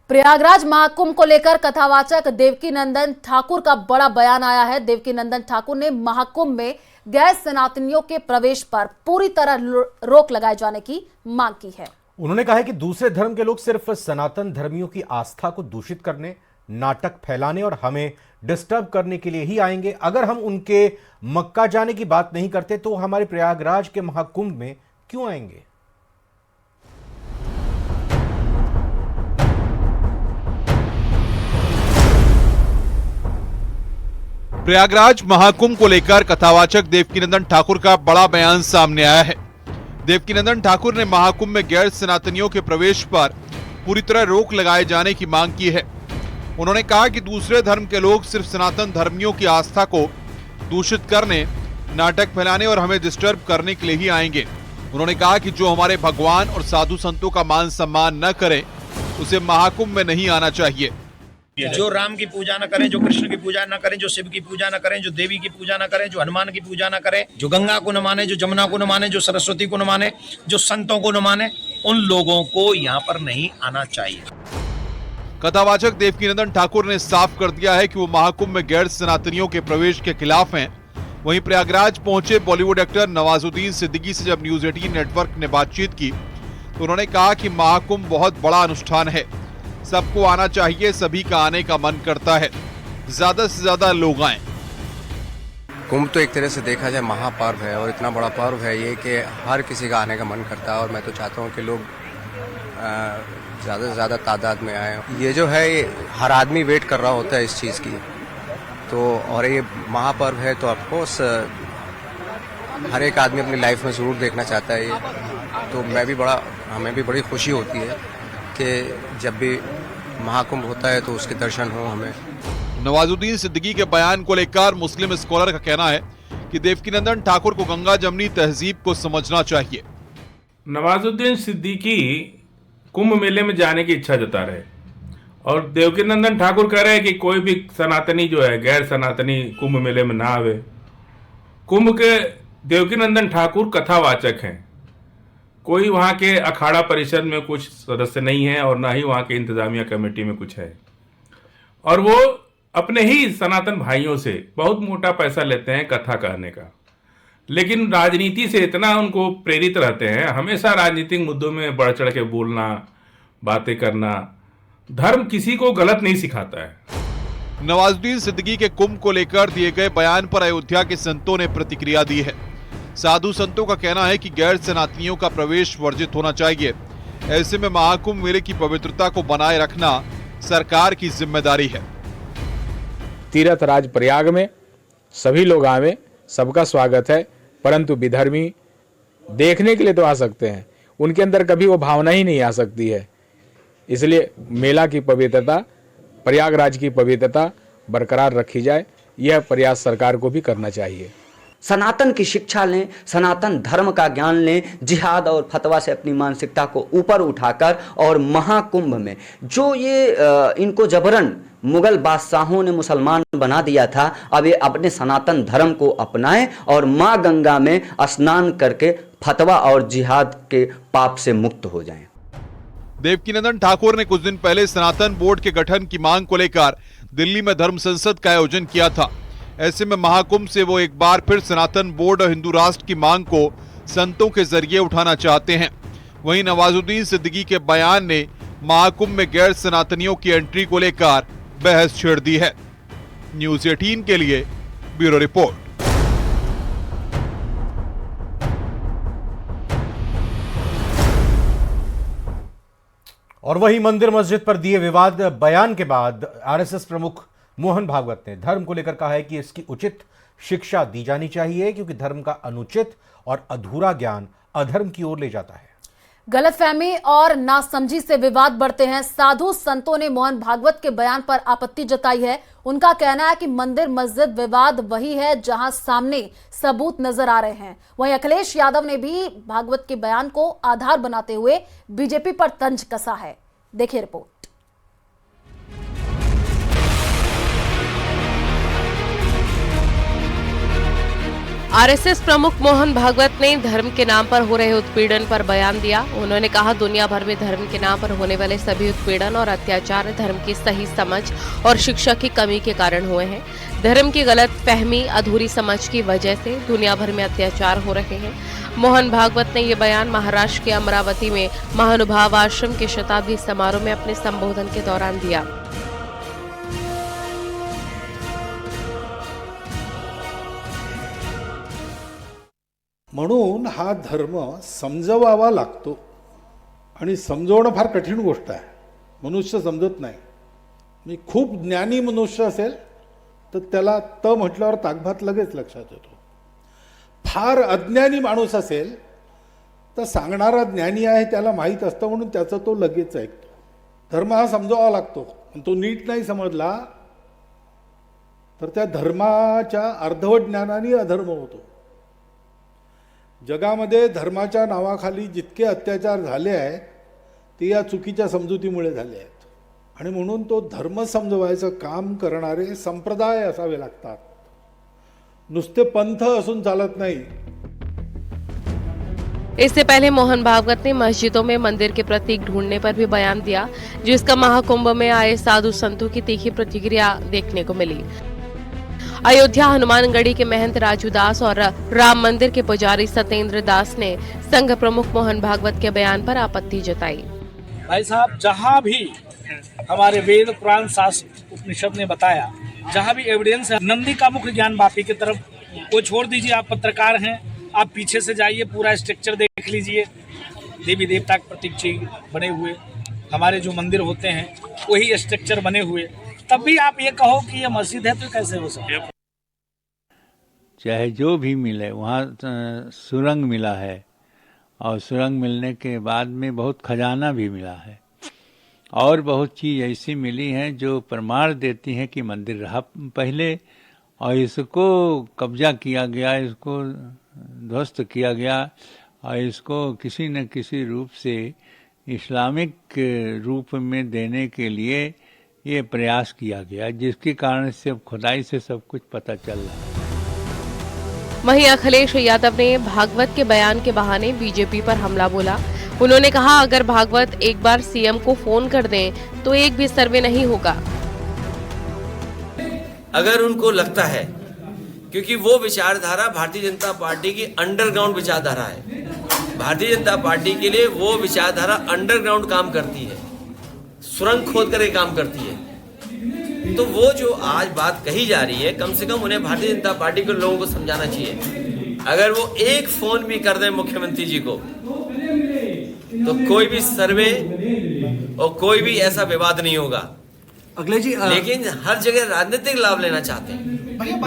प्रयागराज महाकुंभ को लेकर कथावाचक देवकीनंदन ठाकुर का बड़ा बयान आया है। देवकीनंदन ठाकुर ने महाकुंभ में गैर सनातनियों के प्रवेश पर पूरी तरह रोक लगाए जाने की मांग की है। उन्होंने कहा है कि दूसरे धर्म के लोग सिर्फ सनातन धर्मियों की आस्था को दूषित करने, नाटक फैलाने और हमें डिस्टर्ब करने के लिए ही आएंगे। अगर हम उनके मक्का जाने की बात नहीं करते तो हमारे प्रयागराज के महाकुंभ में क्यों आएंगे? प्रयागराज महाकुंभ को लेकर कथावाचक देवकीनंदन ठाकुर का बड़ा बयान सामने आया है। देवकीनंदन ठाकुर ने महाकुंभ में गैर सनातनियों के प्रवेश पर पूरी तरह रोक लगाए जाने की मांग की है। उन्होंने कहा कि दूसरे धर्म के लोग सिर्फ सनातन धर्मियों की आस्था को दूषित करने, नाटक फैलाने और हमें डिस्टर्ब करने के लिए ही आएंगे। उन्होंने कहा कि जो हमारे भगवान और साधु संतों का मान सम्मान न करे उसे महाकुंभ में नहीं आना चाहिए। जो राम की पूजा न करें, जो कृष्ण की पूजा न करें, जो शिव की पूजा न करें, जो देवी की पूजा न करें, जो हनुमान की पूजा न करें, जो गंगा को न माने, जो जमुना को न माने, जो सरस्वती को न माने, जो संतों को न माने, उन लोगों को यहाँ पर नहीं आना चाहिए। कथावाचक देवकीनंदन ठाकुर ने साफ कर दिया है कि वो महाकुंभ में गैर सनातनियों के प्रवेश के खिलाफ हैं। वहीं प्रयागराज पहुंचे बॉलीवुड एक्टर नवाजुद्दीन सिद्दीकी से जब न्यूज 18 नेटवर्क ने बातचीत की तो उन्होंने कहा कि महाकुंभ बहुत बड़ा अनुष्ठान है, सबको आना चाहिए, सभी का आने का मन करता है, ज्यादा से ज्यादा लोग आएं। कुंभ तो एक तरह से देखा जाए महापर्व है और इतना बड़ा पर्व है ये कि हर किसी का आने का मन करता है और मैं तो चाहता हूँ कि लोग ज़्यादा से ज़्यादा तादाद में आए। ये जो है ये हर आदमी वेट कर रहा होता है इस चीज़ की, तो और ये महापर्व है तो ऑफकोर्स हर एक आदमी अपनी लाइफ में ज़रूर देखना चाहता है ये। तो हमें भी बड़ी खुशी होती है कि जब भी महाकुंभ होता है तो उसके दर्शन हो हमें। नवाजुद्दीन सिद्दीकी के बयान को लेकर मुस्लिम स्कॉलर का कहना है कि देवकीनंदन ठाकुर को गंगा जमनी तहजीब को समझना चाहिए। नवाजुद्दीन सिद्दीकी कुंभ मेले में जाने की इच्छा जता रहे और देवकीनंदन ठाकुर कह रहे हैं कि कोई भी सनातनी जो है गैर सनातनी कुंभ मेले में ना आवे। कुंभ के देवकीनंदन ठाकुर कथावाचक हैं, कोई वहाँ के अखाड़ा परिषद में कुछ सदस्य नहीं है और ना ही वहाँ के इंतजामिया कमेटी में कुछ है, और वो अपने ही सनातन भाइयों से बहुत मोटा पैसा लेते हैं कथा कहने का, लेकिन राजनीति से इतना उनको प्रेरित रहते हैं, हमेशा राजनीतिक मुद्दों में बढ़ चढ़ के बोलना, बातें करना। धर्म किसी को गलत नहीं सिखाता है। नवाजुद्दीन सिद्दीकी के कुंभ को लेकर दिए गए बयान पर अयोध्या के संतों ने प्रतिक्रिया दी है। साधु संतों का कहना है कि गैर सनातनियों का प्रवेश वर्जित होना चाहिए। ऐसे में महाकुंभ मेले की पवित्रता को बनाए रखना सरकार की जिम्मेदारी है। तीर्थ राज प्रयाग में सभी लोग आवे, सबका स्वागत है, परंतु विधर्मी देखने के लिए तो आ सकते हैं, उनके अंदर कभी वो भावना ही नहीं आ सकती है। इसलिए मेला की पवित्रता, प्रयागराज की पवित्रता बरकरार रखी जाए, यह प्रयास सरकार को भी करना चाहिए। सनातन की शिक्षा लें, सनातन धर्म का ज्ञान लें, जिहाद और फतवा से अपनी मानसिकता को ऊपर उठाकर और महाकुंभ में जो ये इनको जबरन मुगल बादशाहों ने मुसलमान बना दिया था, अब ये अपने सनातन धर्म को अपनाएं और माँ गंगा में स्नान करके फतवा और जिहाद के पाप से मुक्त हो जाएं। देवकीनंदन ठाकुर ने कुछ दिन पहले सनातन बोर्ड के गठन की मांग को लेकर दिल्ली में धर्म संसद का आयोजन किया था। ऐसे में महाकुंभ से वो एक बार फिर सनातन बोर्ड और हिंदू राष्ट्र की मांग को संतों के जरिए उठाना चाहते हैं। वहीं नवाजुद्दीन सिद्दीकी के बयान ने महाकुंभ में गैर सनातनियों की एंट्री को लेकर बहस छेड़ दी है। न्यूज 18 के लिए ब्यूरो रिपोर्ट। और वही मंदिर मस्जिद पर दिए विवाद बयान के बाद आरएसएस प्रमुख मोहन भागवत ने धर्म को लेकर कहा है कि इसकी उचित शिक्षा दी जानी चाहिए, क्योंकि धर्म का अनुचित और अधूरा ज्ञान अधर्म की ओर ले जाता है। गलतफहमी और नासमझी से विवाद बढ़ते हैं। साधु संतों ने मोहन भागवत के बयान पर आपत्ति जताई है। उनका कहना है कि मंदिर मस्जिद विवाद वही है जहां सामने सबूत नजर आ रहे हैं। वहीं अखिलेश यादव ने भी भागवत के बयान को आधार बनाते हुए बीजेपी पर तंज कसा है। देखिए रिपोर्ट। आरएसएस प्रमुख मोहन भागवत ने धर्म के नाम पर हो रहे उत्पीड़न पर बयान दिया। उन्होंने कहा, दुनिया भर में धर्म के नाम पर होने वाले सभी उत्पीड़न और अत्याचार धर्म की सही समझ और शिक्षा की कमी के कारण हुए हैं। धर्म की गलत फहमी, अधूरी समझ की वजह से दुनिया भर में अत्याचार हो रहे हैं। मोहन भागवत ने ये बयान महाराष्ट्र के अमरावती में महानुभाव आश्रम के शताब्दी समारोह में अपने संबोधन के दौरान दिया। म्हणून हा धर्म समजवावा लागतो आणि समजवणं फार कठीण गोष्ट आहे. मनुष्य समजत नाही. मी खूप ज्ञानी मनुष्य असेल तर त्याला त म्हटल्यावर ताकभात लगेच लक्षात येतो. फार अज्ञानी माणूस असेल तर सांगणारा ज्ञानी आहे त्याला माहीत असतं म्हणून त्याचं तो लगेच ऐकतो. धर्म हा समजवावा लागतो. आणि तो नीट नाही समजला तर त्या धर्माच्या अर्धवट ज्ञानाने अधर्म होतो. जगामध्ये धर्माच्या नावाखाली जितके अत्याचार झाले आहेत ते या चुकीच्या समजुतीमुळे झाले आहेत. आणि म्हणून तो धर्म समजवायचं काम करणारे संप्रदाय असावे लागतात. नुसते पंथ असून चालत नाही. इससे पहले मोहन भागवत ने मस्जिदों में मंदिर के प्रतीक ढूंढने पर भी बयान दिया, जिसका महाकुंभ में आए साधु संतों की तीखी प्रतिक्रिया देखने को मिली। अयोध्या हनुमानगढ़ी के महंत राजू दास और राम मंदिर के पुजारी सत्येंद्र दास ने संघ प्रमुख मोहन भागवत के बयान पर आपत्ति जताई। भाई साहब, जहाँ भी हमारे वेद पुराण शास्त्र उपनिषद ने बताया, जहाँ भी एविडेंस है, नंदी का मुख्य ज्ञान वापी की तरफ वो छोड़ दीजिए। आप पत्रकार हैं, आप पीछे से जाइए, पूरा स्ट्रक्चर देख लीजिए। देवी देवता के प्रतीक चिन्ह बने हुए हमारे जो मंदिर होते हैं वही स्ट्रक्चर बने हुए, तब भी आप ये कहो कि ये मस्जिद है तो कैसे हो सकता है? चाहे जो भी मिले, वहाँ सुरंग मिला है और सुरंग मिलने के बाद में बहुत खजाना भी मिला है और बहुत चीज़ ऐसी मिली हैं जो प्रमाण देती हैं कि मंदिर रहा पहले और इसको कब्जा किया गया, इसको ध्वस्त किया गया और इसको किसी न किसी रूप से इस्लामिक रूप में देने के लिए ये प्रयास किया गया, जिसके कारण से अब खुदाई से सब कुछ पता चल रहा है। वहीं अखिलेश यादव ने भागवत के बयान के बहाने बीजेपी पर हमला बोला। उन्होंने कहा, अगर भागवत एक बार सीएम को फोन कर दें तो एक भी सर्वे नहीं होगा। अगर उनको लगता है, क्योंकि वो विचारधारा भारतीय जनता पार्टी की अंडरग्राउंड विचारधारा है, भारतीय जनता पार्टी के लिए वो विचारधारा अंडरग्राउंड काम करती है, सुरंग खोद कर काम करती है। तो वो जो आज बात कही जा रही है, कम से कम उन्हें भारतीय जनता पार्टी के लोगों को समझाना चाहिए। अगर वो एक फोन भी कर दें मुख्यमंत्री जी को तो कोई भी सर्वे और कोई भी ऐसा विवाद नहीं होगा। अगले जी, लेकिन हर जगह राजनीतिक लाभ लेना चाहते हैं।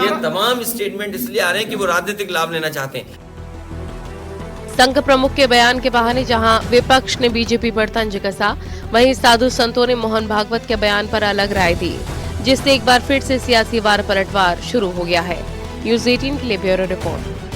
ये तमाम स्टेटमेंट इसलिए आ रहे हैं कि वो राजनीतिक लाभ लेना चाहते हैं। संघ प्रमुख के बयान के बहाने जहां विपक्ष ने बीजेपी पर तंज कसा, वहीं साधु संतों ने मोहन भागवत के बयान पर अलग राय दी, जिससे एक बार फिर से सियासी वार पलटवार शुरू हो गया है। न्यूज़ 18 के लिए ब्यूरो रिपोर्ट।